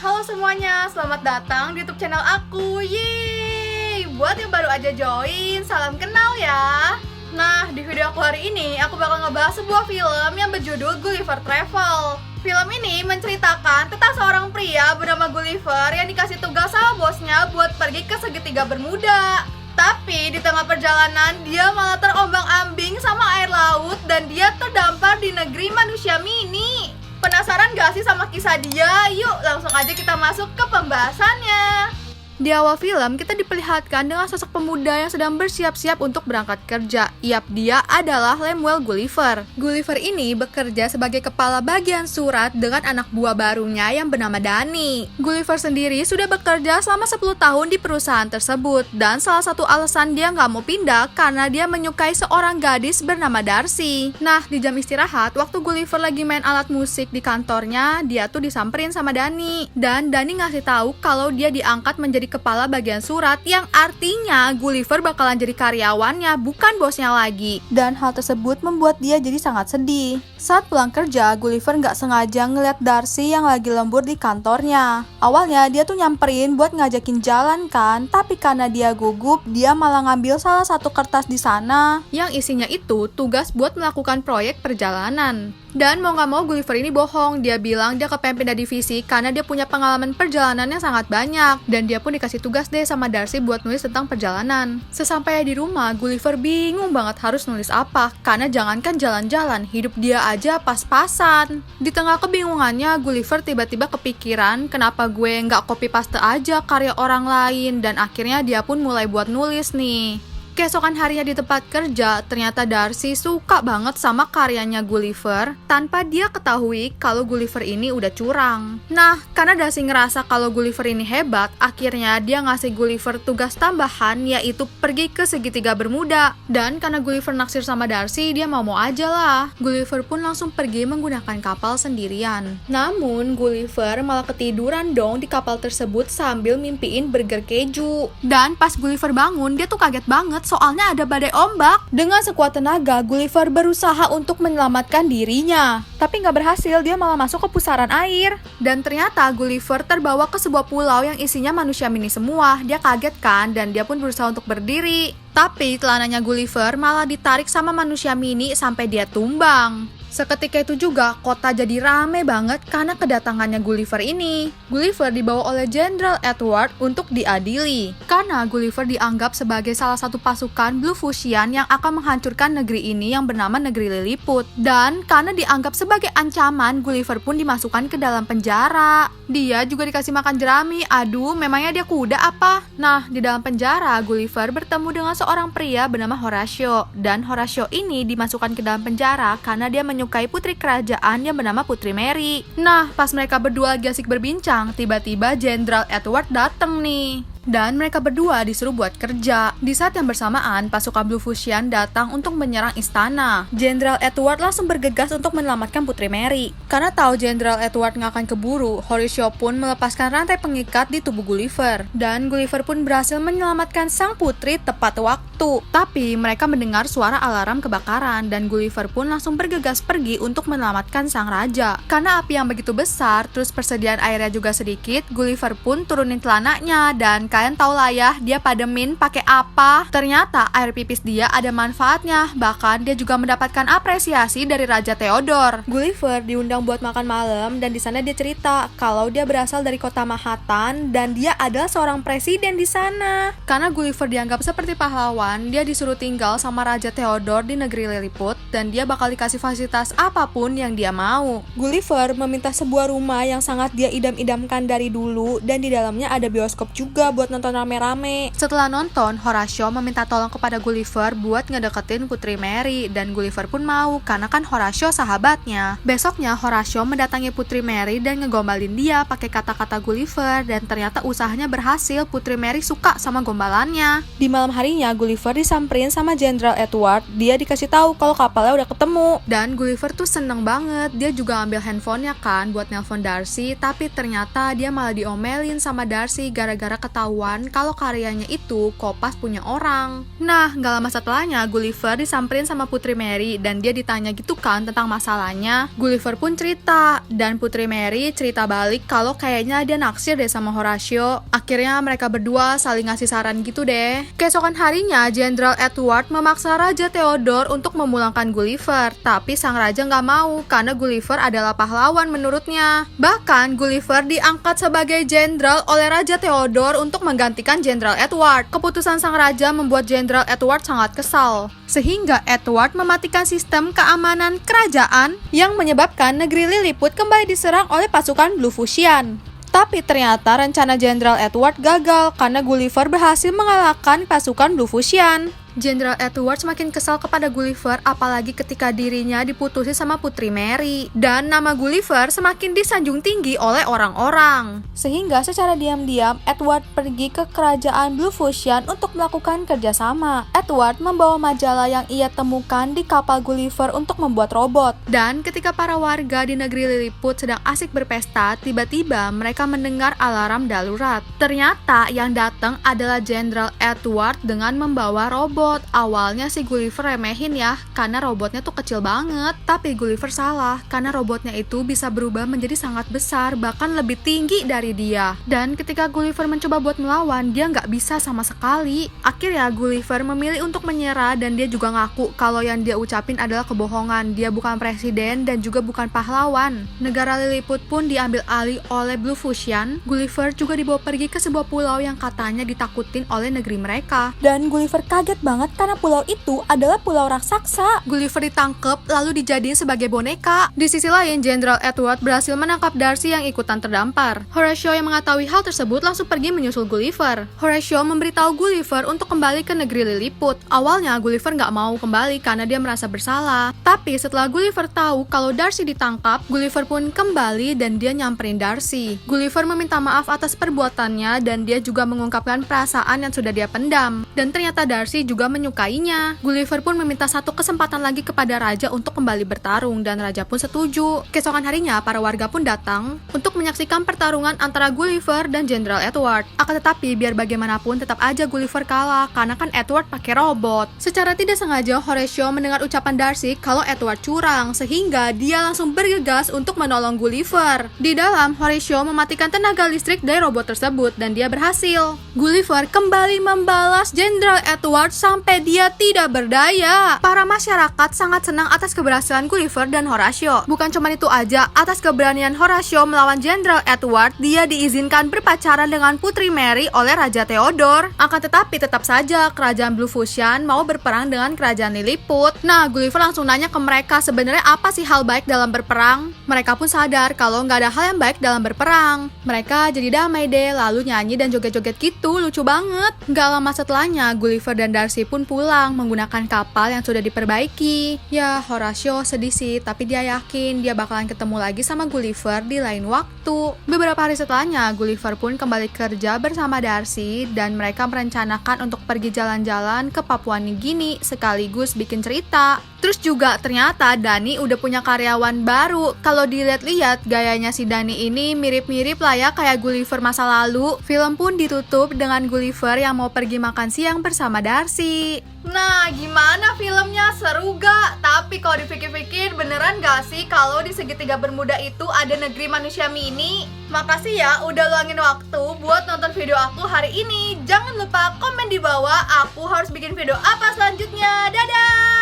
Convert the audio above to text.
Halo semuanya, selamat datang di YouTube channel aku. Yeay! Buat yang baru aja join, salam kenal ya. Nah, di video aku hari ini, aku bakal ngebahas sebuah film yang berjudul Gulliver Travel. Film ini menceritakan tentang seorang pria bernama Gulliver yang dikasih tugas sama bosnya buat pergi ke segitiga Bermuda. Tapi di tengah perjalanan, dia malah terombang-ambing sama air laut dan dia terdampar di negeri manusia mini. Penasaran gak sih sama kisah dia? Yuk langsung aja kita masuk ke pembahasannya. Di awal film, kita diperlihatkan dengan sosok pemuda yang sedang bersiap-siap untuk berangkat kerja. Yap, dia adalah Lemuel Gulliver. Gulliver ini bekerja sebagai kepala bagian surat dengan anak buah barunya yang bernama Danny. Gulliver sendiri sudah bekerja selama 10 tahun di perusahaan tersebut. Dan salah satu alasan dia nggak mau pindah karena dia menyukai seorang gadis bernama Darcy. Nah, di jam istirahat, waktu Gulliver lagi main alat musik di kantornya, dia tuh disamperin sama Danny. Dan Danny ngasih tahu kalau dia diangkat menjadi kepala bagian surat, yang artinya Gulliver bakalan jadi karyawannya, bukan bosnya lagi. Dan hal tersebut membuat dia jadi sangat sedih. Saat pulang kerja, Gulliver nggak sengaja ngeliat Darcy yang lagi lembur di kantornya. Awalnya dia tuh nyamperin buat ngajakin jalan kan, tapi karena dia gugup, dia malah ngambil salah satu kertas di sana yang isinya itu tugas buat melakukan proyek perjalanan. Dan mau gak mau Gulliver ini bohong, dia bilang dia kepengen pindah divisi karena dia punya pengalaman perjalanan yang sangat banyak. Dan dia pun dikasih tugas deh sama Darcy buat nulis tentang perjalanan. Sesampainya di rumah, Gulliver bingung banget harus nulis apa, karena jangankan jalan-jalan, hidup dia aja pas-pasan. Di tengah kebingungannya, Gulliver tiba-tiba kepikiran kenapa gue gak copy paste aja karya orang lain, dan akhirnya dia pun mulai buat nulis nih. Keesokan harinya di tempat kerja, ternyata Darcy suka banget sama karyanya Gulliver tanpa dia ketahui kalau Gulliver ini udah curang. Nah, karena Darcy ngerasa kalau Gulliver ini hebat, akhirnya dia ngasih Gulliver tugas tambahan, yaitu pergi ke segitiga Bermuda. Dan karena Gulliver naksir sama Darcy, dia mau-mau aja lah. Gulliver pun langsung pergi menggunakan kapal sendirian. Namun, Gulliver malah ketiduran dong di kapal tersebut sambil mimpiin burger keju. Dan pas Gulliver bangun, dia tuh kaget banget soalnya ada badai ombak. Dengan sekuat tenaga, Gulliver berusaha untuk menyelamatkan dirinya. Tapi nggak berhasil, dia malah masuk ke pusaran air. Dan ternyata Gulliver terbawa ke sebuah pulau yang isinya manusia mini semua. Dia kaget kan, dan dia pun berusaha untuk berdiri. Tapi celananya Gulliver malah ditarik sama manusia mini sampai dia tumbang. Seketika itu juga, kota jadi rame banget karena kedatangannya Gulliver ini. Gulliver dibawa oleh Jenderal Edward untuk diadili. Karena Gulliver dianggap sebagai salah satu pasukan Bluefusian yang akan menghancurkan negeri ini yang bernama Negeri Lilliput. Dan karena dianggap sebagai ancaman, Gulliver pun dimasukkan ke dalam penjara. Dia juga dikasih makan jerami. Aduh, memangnya dia kuda apa? Nah, di dalam penjara, Gulliver bertemu dengan seorang pria bernama Horatio. Dan Horatio ini dimasukkan ke dalam penjara karena dia menyukai putri kerajaan yang bernama Putri Mary. Nah, pas mereka berdua lagi asik berbincang, tiba-tiba Jenderal Edward dateng nih. Dan mereka berdua disuruh buat kerja. Di saat yang bersamaan, pasukan Bluefusian datang untuk menyerang istana. Jenderal Edward langsung bergegas untuk menyelamatkan Putri Mary. Karena tahu Jenderal Edward nggak akan keburu, Horatio pun melepaskan rantai pengikat di tubuh Gulliver. Dan Gulliver pun berhasil menyelamatkan sang putri tepat waktu. Tapi mereka mendengar suara alarm kebakaran dan Gulliver pun langsung bergegas pergi untuk menyelamatkan sang raja. Karena api yang begitu besar, terus persediaan airnya juga sedikit, Gulliver pun turunin celananya dan kalian tau lah ya, dia pademin pakai apa. Ternyata air pipis dia ada manfaatnya. Bahkan dia juga mendapatkan apresiasi dari Raja Theodore. Gulliver diundang buat makan malam dan di sana dia cerita kalau dia berasal dari kota Manhattan dan dia adalah seorang presiden di sana. Karena Gulliver dianggap seperti pahlawan, dia disuruh tinggal sama Raja Theodore di negeri Lilliput dan dia bakal dikasih fasilitas apapun yang dia mau. Gulliver meminta sebuah rumah yang sangat dia idam-idamkan dari dulu dan di dalamnya ada bioskop juga buat nonton rame-rame. Setelah nonton, Horatio meminta tolong kepada Gulliver buat ngedeketin Putri Mary dan Gulliver pun mau karena kan Horatio sahabatnya. Besoknya Horatio mendatangi Putri Mary dan ngegombalin dia pakai kata-kata Gulliver dan ternyata usahanya berhasil. Putri Mary suka sama gombalannya. Di malam harinya Gulliver disamperin sama Jenderal Edward. Dia dikasih tahu kalau kapalnya udah ketemu dan Gulliver tuh seneng banget. Dia juga ambil handphonenya kan buat nelpon Darcy, tapi ternyata dia malah diomelin sama Darcy gara-gara ketahuan ketahuan kalau karyanya itu kopas punya orang. Nah, gak lama setelahnya Gulliver disamperin sama Putri Mary dan dia ditanya gitu kan tentang masalahnya. Gulliver pun cerita dan Putri Mary cerita balik kalau kayaknya dia naksir deh sama Horatio. Akhirnya mereka berdua saling ngasih saran gitu deh. Keesokan harinya Jenderal Edward memaksa Raja Theodore untuk memulangkan Gulliver, tapi sang raja gak mau karena Gulliver adalah pahlawan menurutnya. Bahkan Gulliver diangkat sebagai jenderal oleh Raja Theodore untuk menggantikan Jenderal Edward. Keputusan sang raja membuat Jenderal Edward sangat kesal, sehingga Edward mematikan sistem keamanan kerajaan yang menyebabkan negeri Lilliput kembali diserang oleh pasukan Blufuscian. Tapi ternyata rencana Jenderal Edward gagal karena Gulliver berhasil mengalahkan pasukan Blufuscian. Jenderal Edward semakin kesal kepada Gulliver, apalagi ketika dirinya diputusi sama Putri Mary. Dan nama Gulliver semakin disanjung tinggi oleh orang-orang. Sehingga secara diam-diam Edward pergi ke kerajaan Blufuscian untuk melakukan kerjasama. Edward membawa majalah yang ia temukan di kapal Gulliver untuk membuat robot. Dan ketika para warga di negeri Lilliput sedang asik berpesta, tiba-tiba mereka mendengar alarm darurat. Ternyata yang datang adalah Jenderal Edward dengan membawa robot. Awalnya si Gulliver remehin ya, karena robotnya tuh kecil banget. Tapi Gulliver salah, karena robotnya itu bisa berubah menjadi sangat besar, bahkan lebih tinggi dari dia. Dan ketika Gulliver mencoba buat melawan, dia nggak bisa sama sekali. Akhirnya Gulliver memilih untuk menyerah dan dia juga ngaku kalau yang dia ucapin adalah kebohongan. Dia bukan presiden dan juga bukan pahlawan. Negara Lilliput pun diambil alih oleh Blufuscian. Gulliver juga dibawa pergi ke sebuah pulau yang katanya ditakutin oleh negeri mereka. Dan Gulliver kaget banget karena pulau itu adalah pulau raksasa. Gulliver ditangkap lalu dijadiin sebagai boneka. Di sisi lain, Jenderal Edward berhasil menangkap Darcy yang ikutan terdampar. Horatio yang mengetahui hal tersebut langsung pergi menyusul Gulliver. Horatio memberitahu Gulliver untuk kembali ke negeri Lilliput. Awalnya Gulliver nggak mau kembali karena dia merasa bersalah. Tapi setelah Gulliver tahu kalau Darcy ditangkap, Gulliver pun kembali dan dia nyamperin Darcy. Gulliver meminta maaf atas perbuatannya dan dia juga mengungkapkan perasaan yang sudah dia pendam. Dan ternyata Darcy juga menyukainya. Gulliver pun meminta satu kesempatan lagi kepada raja untuk kembali bertarung dan raja pun setuju. Keesokan harinya para warga pun datang untuk menyaksikan pertarungan antara Gulliver dan Jenderal Edward. Akan tetapi biar bagaimanapun tetap aja Gulliver kalah karena kan Edward pakai robot. Secara tidak sengaja Horatio mendengar ucapan Darcy kalau Edward curang, sehingga dia langsung bergegas untuk menolong Gulliver. Di dalam, Horatio mematikan tenaga listrik dari robot tersebut dan dia berhasil. Gulliver kembali membalas Jenderal Edward sampai dia tidak berdaya. Para masyarakat sangat senang atas keberhasilan Gulliver dan Horatio. Bukan cuma itu aja, atas keberanian Horatio melawan Jenderal Edward, dia diizinkan berpacaran dengan Putri Mary oleh Raja Theodore. Akan tetapi tetap saja kerajaan Blufuscian mau berperang dengan kerajaan Lilliput. Nah, Gulliver langsung nanya ke mereka sebenarnya apa sih hal baik dalam berperang. Mereka pun sadar kalau nggak ada hal yang baik dalam berperang. Mereka jadi damai deh, lalu nyanyi dan joget-joget gitu, lucu banget. Nggak lama setelahnya, Gulliver dan Darcy pun pulang menggunakan kapal yang sudah diperbaiki. Ya, Horatio sedih sih, tapi dia yakin dia bakalan ketemu lagi sama Gulliver di lain waktu. Beberapa hari setelahnya, Gulliver pun kembali kerja bersama Darcy dan mereka merencanakan untuk pergi jalan-jalan ke Papua Nugini sekaligus bikin cerita. Terus juga ternyata Dani udah punya karyawan baru. Kalau dilihat-lihat gayanya si Dani ini mirip-mirip lah ya kayak Gulliver masa lalu. Film pun ditutup dengan Gulliver yang mau pergi makan siang bersama Darcy. Nah, gimana filmnya? Seru gak? Tapi kalau dipikir-pikir beneran gak sih kalau di segitiga Bermuda itu ada negeri manusia mini? Makasih ya udah luangin waktu buat nonton video aku hari ini. Jangan lupa komen di bawah aku harus bikin video apa selanjutnya. Dadah!